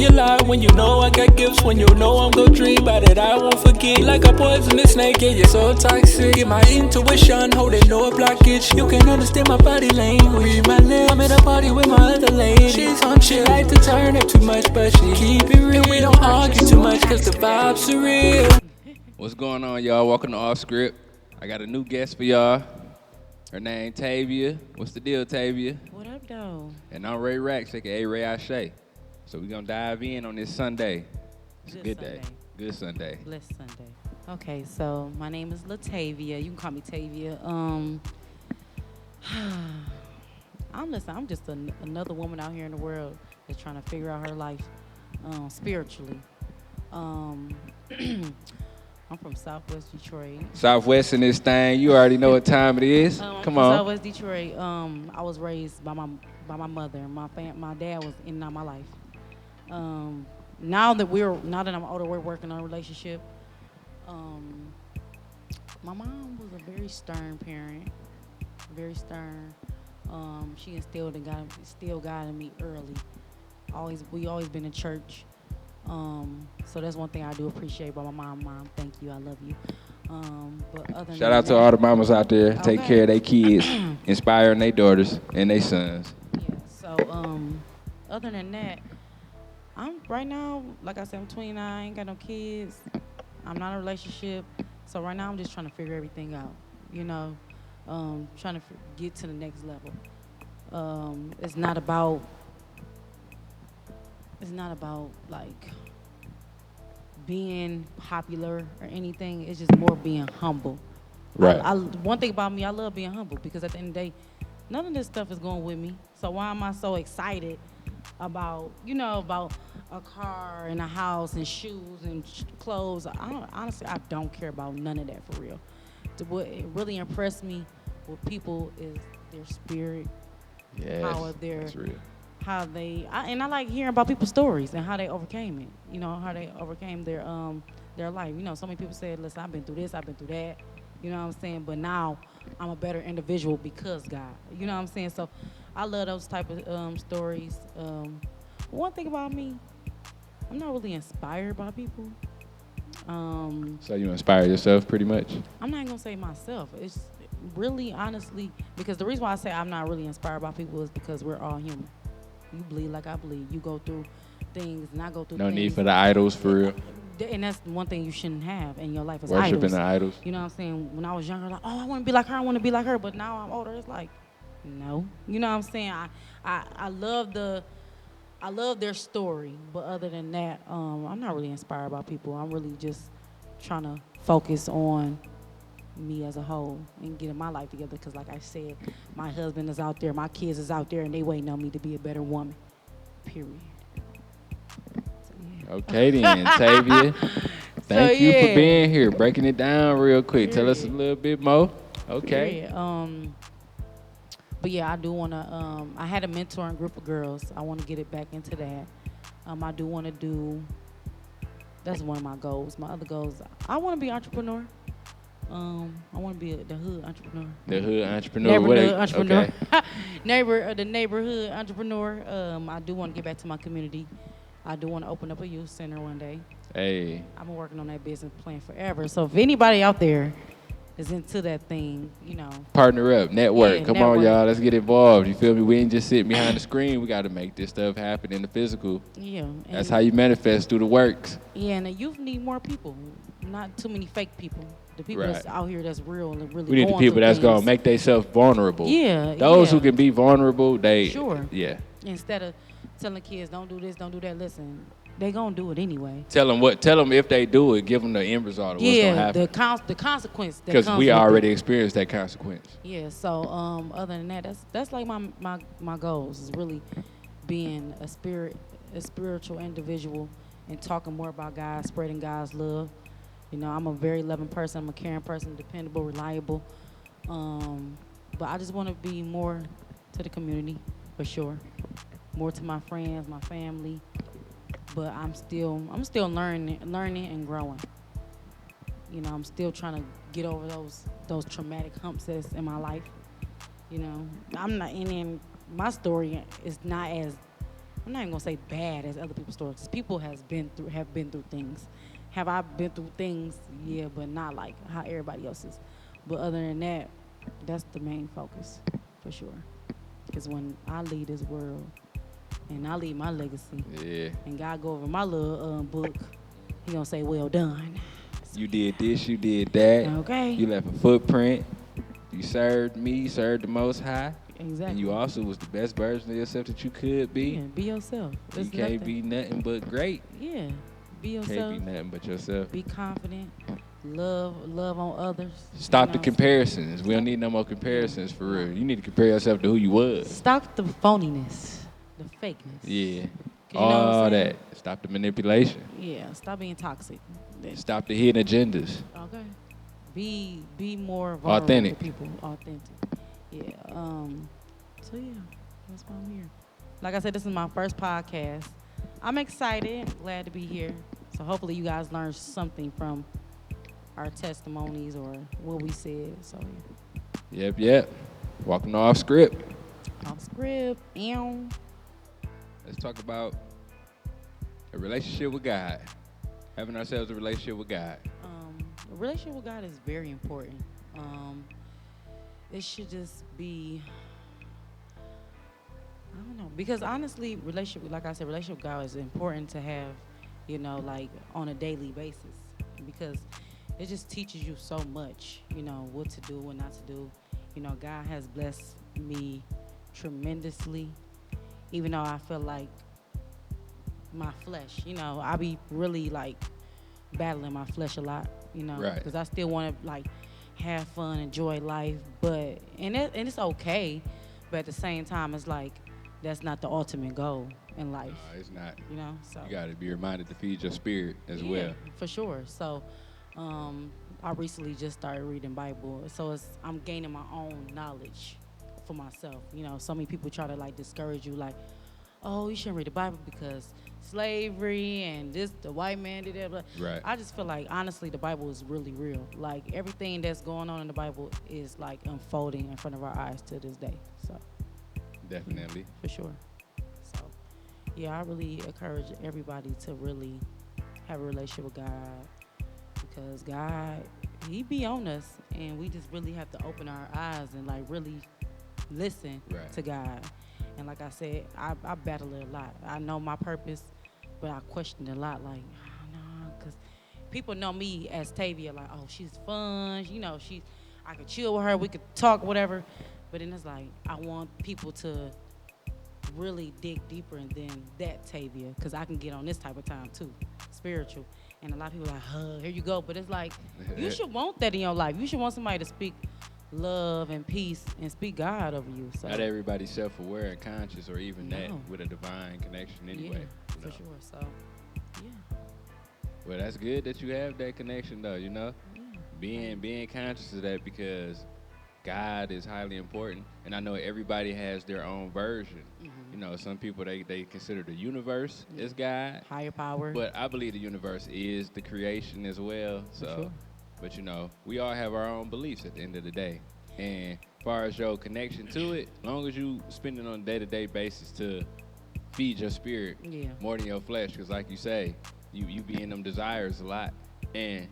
you lie when you know I got gifts, when you know I'm gon' dream about it, I won't forget. Like a poisonous snake, yeah, you're so toxic. Get my intuition, holding no blockage. You can understand my body language. My lips, I'm at a party with my other lady. She's on shit, like to turn up too much, but she keep it real. And we don't argue too much, cause the vibes are real. What's going on, y'all? Welcome to Off Script. I got a new guest for y'all. Her name Latavia. What's the deal, Latavia? What up, though? And I'm Ray Rax, aka Ray Ashe. So we're gonna dive in on this Sunday. It's a good day. Good Sunday. Blessed Sunday. Okay, so my name is Latavia. You can call me Tavia. I'm just another woman out here in the world that's trying to figure out her life spiritually. I'm from Southwest Detroit. Southwest in this thing. You already know what time it is. Come on. Southwest Detroit. I was raised by my mother. My dad was in and out of my life. Now that I'm older, we're working on a relationship. My mom was a very stern parent. Very stern. She instilled God in me early. We always been in church. So that's one thing I do appreciate about my mom. Mom, thank you. I love you. But other Shout out to all the mamas out there. Okay. Take care of their kids, inspiring their daughters and their sons. Yeah. So other than that, I'm right now, like I said, I'm 29. I ain't got no kids. I'm not in a relationship. So right now, I'm just trying to figure everything out. You know, trying to get to the next level. It's not about like being popular or anything. It's just more being humble. Right. One thing about me, I love being humble because at the end of the day, none of this stuff is going with me. So why am I so excited about a car and a house and shoes and clothes? Honestly, I don't care about none of that for real. What really impressed me with people is their spirit. Yes, that's real. I like hearing about people's stories and how they overcame it. You know, how they overcame their life. You know, so many people said, listen, I've been through this, I've been through that. You know what I'm saying? But now I'm a better individual because God. You know what I'm saying? So I love those type of stories. One thing about me, I'm not really inspired by people. So you inspire yourself pretty much? I'm not even going to say myself. It's really, honestly, because the reason why I say I'm not really inspired by people is because we're all human. You bleed like I bleed. You go through things, and I go through things. No need for the idols, for real. And that's one thing you shouldn't have in your life is Worshiping idols. the idols. You know what I'm saying? When I was younger, like, oh, I want to be like her, I want to be like her. But now I'm older, it's like, no. You know what I'm saying? I love their story. But other than that, I'm not really inspired by people. I'm really just trying to focus on me as a whole and getting my life together because like I said, my husband is out there, my kids is out there, and they waiting on me to be a better woman, period. So, yeah. Okay then, Tavia. Thank you for being here, breaking it down real quick. Tell us a little bit more. Okay. But yeah, I do want to, I had a mentoring group of girls. I want to get it back into that. I do want to do, that's one of my goals. My other goals, I want to be an entrepreneur. I want to be the hood entrepreneur. The hood entrepreneur. Neighborhood entrepreneur. Okay. The neighborhood entrepreneur. I do want to get back to my community. I do want to open up a youth center one day. Hey. I've been working on that business plan forever. So if anybody out there is into that thing, you know. Partner up, network. Come on, y'all. Let's get involved. You feel me? We ain't just sitting behind the screen. We got to make this stuff happen in the physical. Yeah. That's how you manifest through the works. Yeah, and the youth need more people. Not too many fake people. The people that's out here that's real and really. We need the people that's gonna make themselves vulnerable. Yeah. Those who can be vulnerable, they. Sure. Yeah. Instead of telling kids don't do this, don't do that. Listen, they gonna do it anyway. Tell them if they do it, give them the end result of what's gonna happen. The consequence. Because we already experienced that consequence. Yeah. So other than that, that's like my goals is really being a spiritual individual and talking more about God, spreading God's love. You know, I'm a very loving person. I'm a caring person, dependable, reliable. But I just want to be more to the community, for sure. More to my friends, my family. But I'm still learning and growing. You know, I'm still trying to get over those traumatic humps that's in my life. You know, I'm not, and then my story is not as I'm not even gonna say bad as other people's stories. 'Cause people have been through things. Have I been through things? Yeah, but not like how everybody else is. But other than that, that's the main focus for sure. Because when I leave this world and I leave my legacy, Yeah. and God go over my little book, He gonna say, "Well done." You did this, you did that. Okay. You left a footprint. You served me, you served the Most High. Exactly. And you also was the best version of yourself that you could be. Yeah, be yourself. You There's can't nothing- be nothing but great. Yeah, be Can't yourself. be nothing but yourself. Be confident. Love on others. Stop you the know? comparisons. We don't need no more comparisons for real. You need to compare yourself to who you was. Stop the phoniness, the fakeness. Yeah. 'Cause you know what I'm All saying? that. Stop the manipulation. Yeah, stop being toxic. Stop the hidden agendas. Okay. Be more vulnerable Authentic. to people. Authentic. Yeah. So yeah, that's why I'm here. Like I said, this is my first podcast. I'm excited. Glad to be here. So hopefully you guys learned something from our testimonies or what we said. So yeah. Yep. Walking off script. Off script. Ew. Let's talk about a relationship with God. Having ourselves a relationship with God. A relationship with God is very important. It should just be, I don't know, because honestly, like I said, relationship with God is important to have, you know, like on a daily basis, because it just teaches you so much, you know, what to do, what not to do. You know, God has blessed me tremendously, even though I feel like my flesh, you know, I be really like battling my flesh a lot, you know, Right. because I still want to like have fun, enjoy life, but and it's okay, but at the same time, it's like that's not the ultimate goal in life, It's not. you know. So You got to be reminded to feed your spirit as well. for sure. So I recently just started reading Bible, so I'm gaining my own knowledge for myself. You know, so many people try to like discourage you, like, oh, you shouldn't read the Bible because slavery and this, the white man did that. But Right. I just feel like, honestly, the Bible is really real. Like, everything that's going on in the Bible is, like, unfolding in front of our eyes to this day. So, Definitely. for sure. So, yeah, I really encourage everybody to really have a relationship with God, because God, He be on us, and we just really have to open our eyes and, like, really listen Right. to God. And like I said, I battle it a lot. I know my purpose, but I question it a lot. Like, I don't know, because people know me as Tavia, like, oh, she's fun. You know, I could chill with her. We could talk, whatever. But then it's like, I want people to really dig deeper than that Tavia, because I can get on this type of time too, spiritual. And a lot of people are like, here you go. But it's like, you should want that in your life. You should want somebody to speak love and peace and speak God over you. So Not everybody's self-aware and conscious, or even that No. with a divine connection anyway. yeah, you know. for sure. So yeah, Well, that's good that you have that connection, though, you know? yeah. Being conscious of that, because God is highly important, and I know everybody has their own version. You know, some people, they consider the universe as God, Higher power. but I believe the universe is the creation as well. So, sure. but you know, we all have our own beliefs at the end of the day. And as far as your connection to it, as long as you spend it on a day-to-day basis to feed your spirit Yeah. more than your flesh, because like you say, you be in them desires a lot. And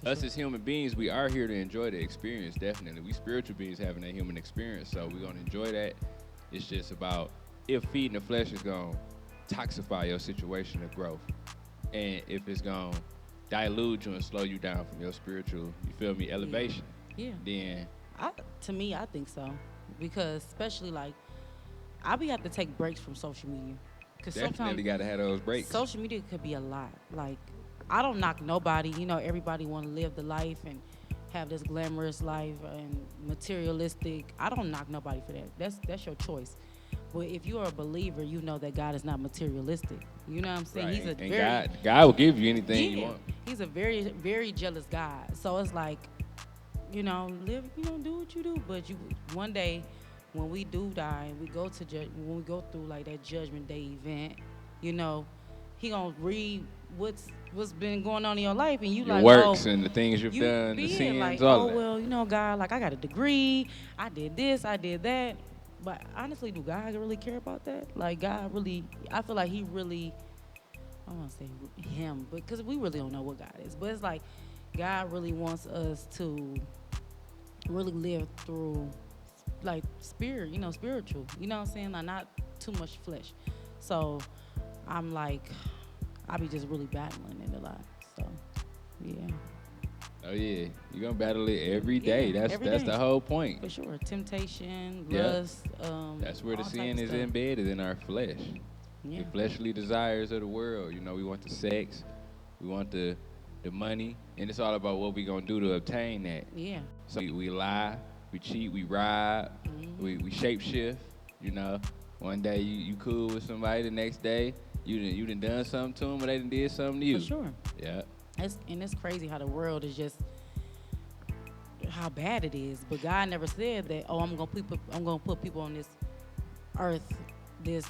us as human beings, we are here to enjoy the experience, definitely. We spiritual beings having a human experience, so we're going to enjoy that. It's just about if feeding the flesh is going to toxify your situation of growth, and if it's going to dilute you and slow you down from your spiritual, you feel me, elevation, Yeah. then To me, I think so, because especially like I be have to take breaks from social media, because definitely sometimes got to have those breaks. social media could be a lot. Like, I don't knock nobody. You know, everybody want to live the life and have this glamorous life and materialistic. I don't knock nobody for that. That's your choice. But if you are a believer, you know that God is not materialistic. You know what I'm saying? Right. He's a and very God will give you anything you want. He's a very, very jealous God. So it's like, you know, live, you know, do what you do. But you one day, when we do die and we go to when we go through like that Judgment Day event, you know, He gonna read what's been going on in your life, and you Your like, works oh, and the things you've you done, the being sins, like, all oh of that. well, you know, God, like I got a degree, I did this, I did that. But honestly, do God really care about that? Like God really, I feel like He really, I don't want to say Him, but because we really don't know what God is. But it's like God really wants us to really live through like spirit, spiritual. You know what I'm saying? Like not too much flesh. So I'm like, I be just really battling it a lot. So yeah. Oh yeah, you're gonna battle it every day. Yeah, That's every that's day. the whole point. For sure. Temptation, Yep. lust, That's where the all type sin of is stuff. embedded in our flesh. Yeah. The fleshly desires of the world. You know, we want the sex, we want the money, and it's all about what we gonna do to obtain that. Yeah. So we lie, we cheat, we rob, we shape shift. You know, one day you cool with somebody, the next day you done something to them, or they done did something to you. For sure. Yeah. It's crazy how the world is just how bad it is. But God never said that. Oh, I'm gonna put people on this earth, this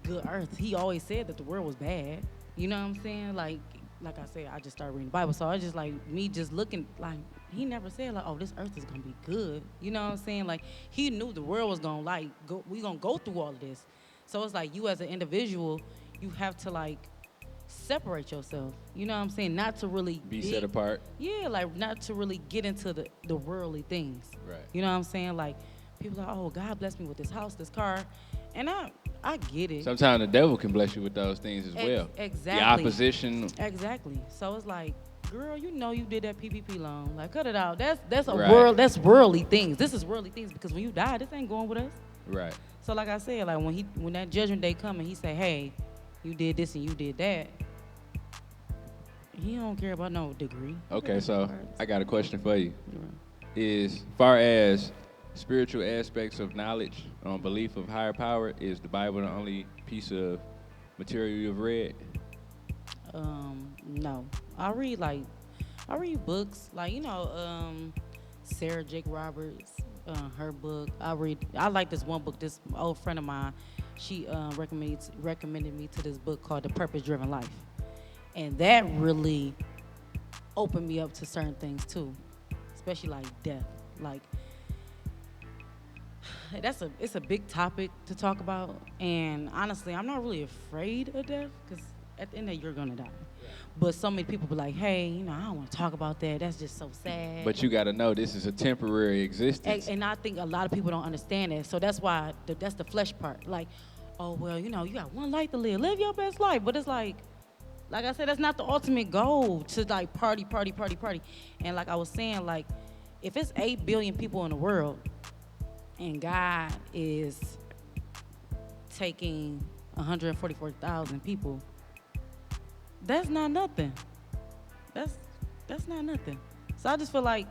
good earth. He always said that the world was bad. You know what I'm saying? Like I said, I just started reading the Bible, so I just like me just looking like he never said like, oh, this earth is gonna be good. You know what I'm saying? Like he knew the world was gonna go. We gonna go through all of this. So it's like you as an individual, you have to like separate yourself. You know what I'm saying? Not to really Be set apart. Yeah, like not to really get into the worldly things. Right. You know what I'm saying? Like people are like, oh, God bless me with this house, this car, and I get it. Sometimes the devil can bless you with those things as well. Exactly. The opposition. Exactly. So it's like, girl, you know you did that PPP loan. Like, cut it out. That's a Right. That's worldly things. This is worldly things because when you die, this ain't going with us. Right. So like I said, like when that judgment day come and he say, hey, you did this and you did that, he don't care about no degree. Okay, so I got a question for you. Yeah. Is far as spiritual aspects of knowledge, belief of higher power, is the Bible the only piece of material you've read? No. I read books, like, Sarah Jake Roberts, her book. I like this one book, this old friend of mine, she recommended me to this book called The Purpose Driven Life. And that really opened me up to certain things too, especially like death. Like it's a big topic to talk about, and honestly, I'm not really afraid of death because at the end of the day, you're gonna die. But so many people be like, hey, I don't want to talk about that. That's just so sad. But you got to know this is a temporary existence. And I think a lot of people don't understand that. So that's why that's the flesh part. Like, oh, well, you got one life to live. Live your best life. But it's like I said, that's not the ultimate goal to like party. And like I was saying, like, if it's 8 billion people in the world and God is taking 144,000 people, that's not nothing. That's not nothing. So I just feel like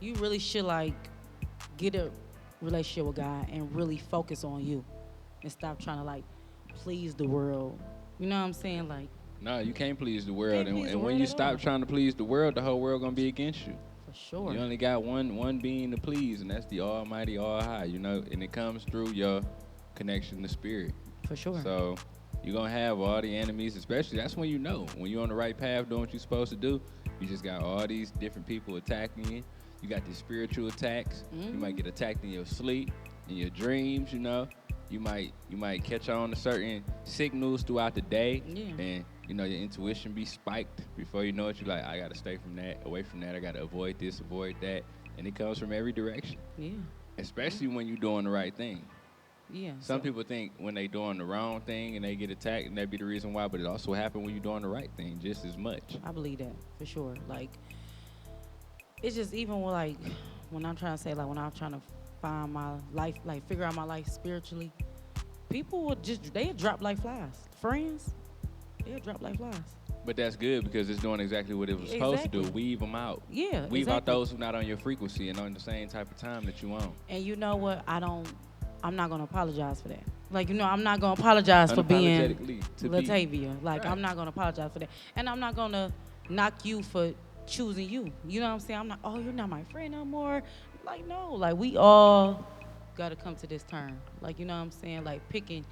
you really should like get a relationship with God and really focus on you and stop trying to like please the world. You know what I'm saying? Like, no, you can't please the world. Can't please the And when world you at stop all. trying to please the world, the whole world gonna be against you. for sure. You only got one being to please, and that's the Almighty All High. And it comes through your connection to Spirit. For sure. So you're gonna have all the enemies, especially that's when when you're on the right path doing what you're supposed to do. You just got all these different people attacking you. You got these spiritual attacks. You might get attacked in your sleep, in your dreams. You might catch on to certain signals throughout the day, and your intuition be spiked. Before you know it, you're like, I gotta stay from that, away from that. I gotta avoid this, avoid that, and it comes from every direction. Yeah. Especially when you're doing the right thing. Yeah. Some people think when they doing the wrong thing and they get attacked, and that be the reason why. But it also happens when you're doing the right thing just as much. I believe that for sure. Like, it's just even with, like, when I'm trying to say, like, when I'm trying to find my life, like, figure out my life spiritually, people would they'd drop like flies. Friends, they'll drop like flies. But that's good because it's doing exactly what it was supposed to do. Weave them out. Yeah, Weave out exactly. those who not on your frequency and on the same type of time that you on. And you know what? I'm not gonna apologize for that. Like, I'm not gonna apologize for being Unapologetically to be. Latavia. Like, Right. I'm not gonna apologize for that. And I'm not gonna knock you for choosing you. You know what I'm saying? I'm not, oh, you're not my friend no more. Like, no. Like, we all gotta come to this term. Like, you know what I'm saying? Like, picking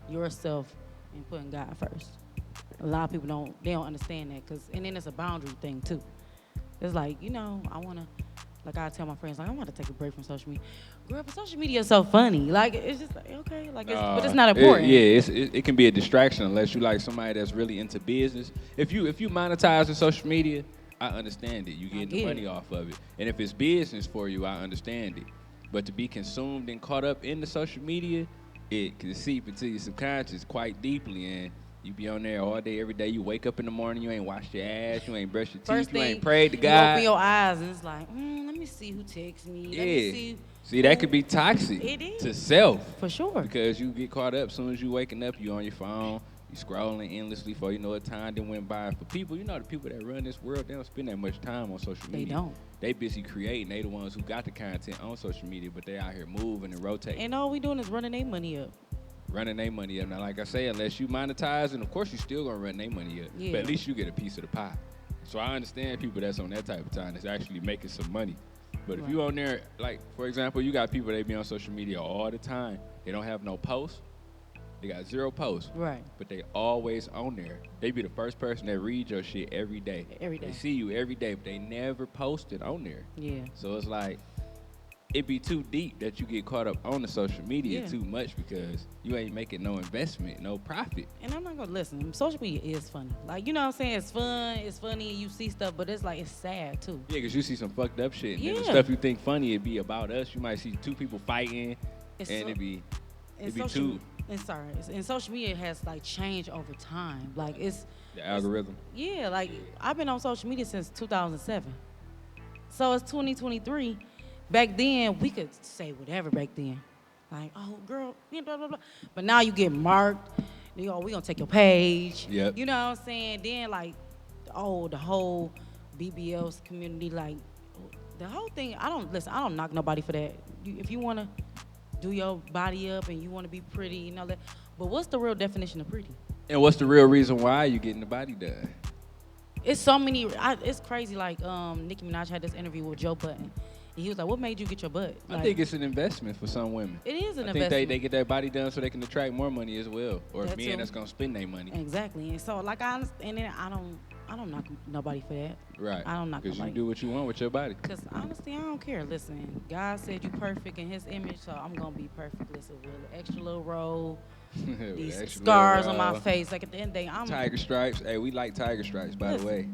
yourself and putting God first. A lot of people don't understand that, and then it's a boundary thing too. It's like, I wanna like I tell my friends, like I want to take a break from social media. Girl, but social media is so funny. Like it's just like okay, like but it's not important. It can be a distraction unless you like somebody that's really into business. If you monetize in social media, I understand it. You get the money off of it. And if it's business for you, I understand it. But to be consumed and caught up in the social media, it can seep into your subconscious quite deeply, and you be on there all day, every day. You wake up in the morning, you ain't washed your ass, you ain't brushed your teeth, you ain't prayed to God. You open your eyes and it's like, let me see who texts me. Yeah. Let me see, that could be toxic to self. For sure. Because you get caught up as soon as you waking up, you on your phone, you scrolling endlessly before you know what time that went by. And for people, the people that run this world, they don't spend that much time on social media. They don't. They busy creating. They the ones who got the content on social media, but they out here moving and rotating. And all we doing is running their money up. Running their money up. Now, like I say, unless you monetize, and of course you still gonna run their money up. Yeah. But at least you get a piece of the pie. So I understand people that's on that type of time that's actually making some money. But if you on there, like for example, you got people that be on social media all the time. They don't have no posts. They got 0 posts. Right. But they always on there. They be the first person that reads your shit every day. Every day. They see you every day, but they never post it on there. Yeah. So it's like, it be too deep that you get caught up on the social media too much because you ain't making no investment, no profit. And I'm not gonna listen. Social media is funny. Like, you know what I'm saying? It's fun, it's funny, and you see stuff, but it's like, it's sad too. Yeah, because you see some fucked up shit. And then the stuff you think funny, it be about us. You might see 2 people fighting, it be too. And social media has like changed over time. Like it's the algorithm. I've been on social media since 2007. So it's 2023. Back then we could say whatever back then. Like, oh girl, blah blah blah. But now you get marked. We gonna take your page. Yep. You know what I'm saying? Then like, the whole BBL's community, like the whole thing. I don't knock nobody for that. If you wanna do your body up and you want to be pretty and all that. But what's the real definition of pretty? And what's the real reason why you getting the body done? It's so many. It's crazy. Like Nicki Minaj had this interview with Joe Budden. And he was like, what made you get your butt? Like, I think it's an investment for some women. It is an investment. I think they get their body done so they can attract more money as well. Or men that's going to spend their money. Exactly. And so like I understand, and then I don't knock nobody for that. Right. I don't knock nobody. Because you do what you want with your body. Because honestly, I don't care. Listen, God said you perfect in his image, so I'm going to be perfect. Listen, with an extra little roll, these scars on my face. Like at the end of the day, Tiger stripes. Hey, we like tiger stripes, by the way.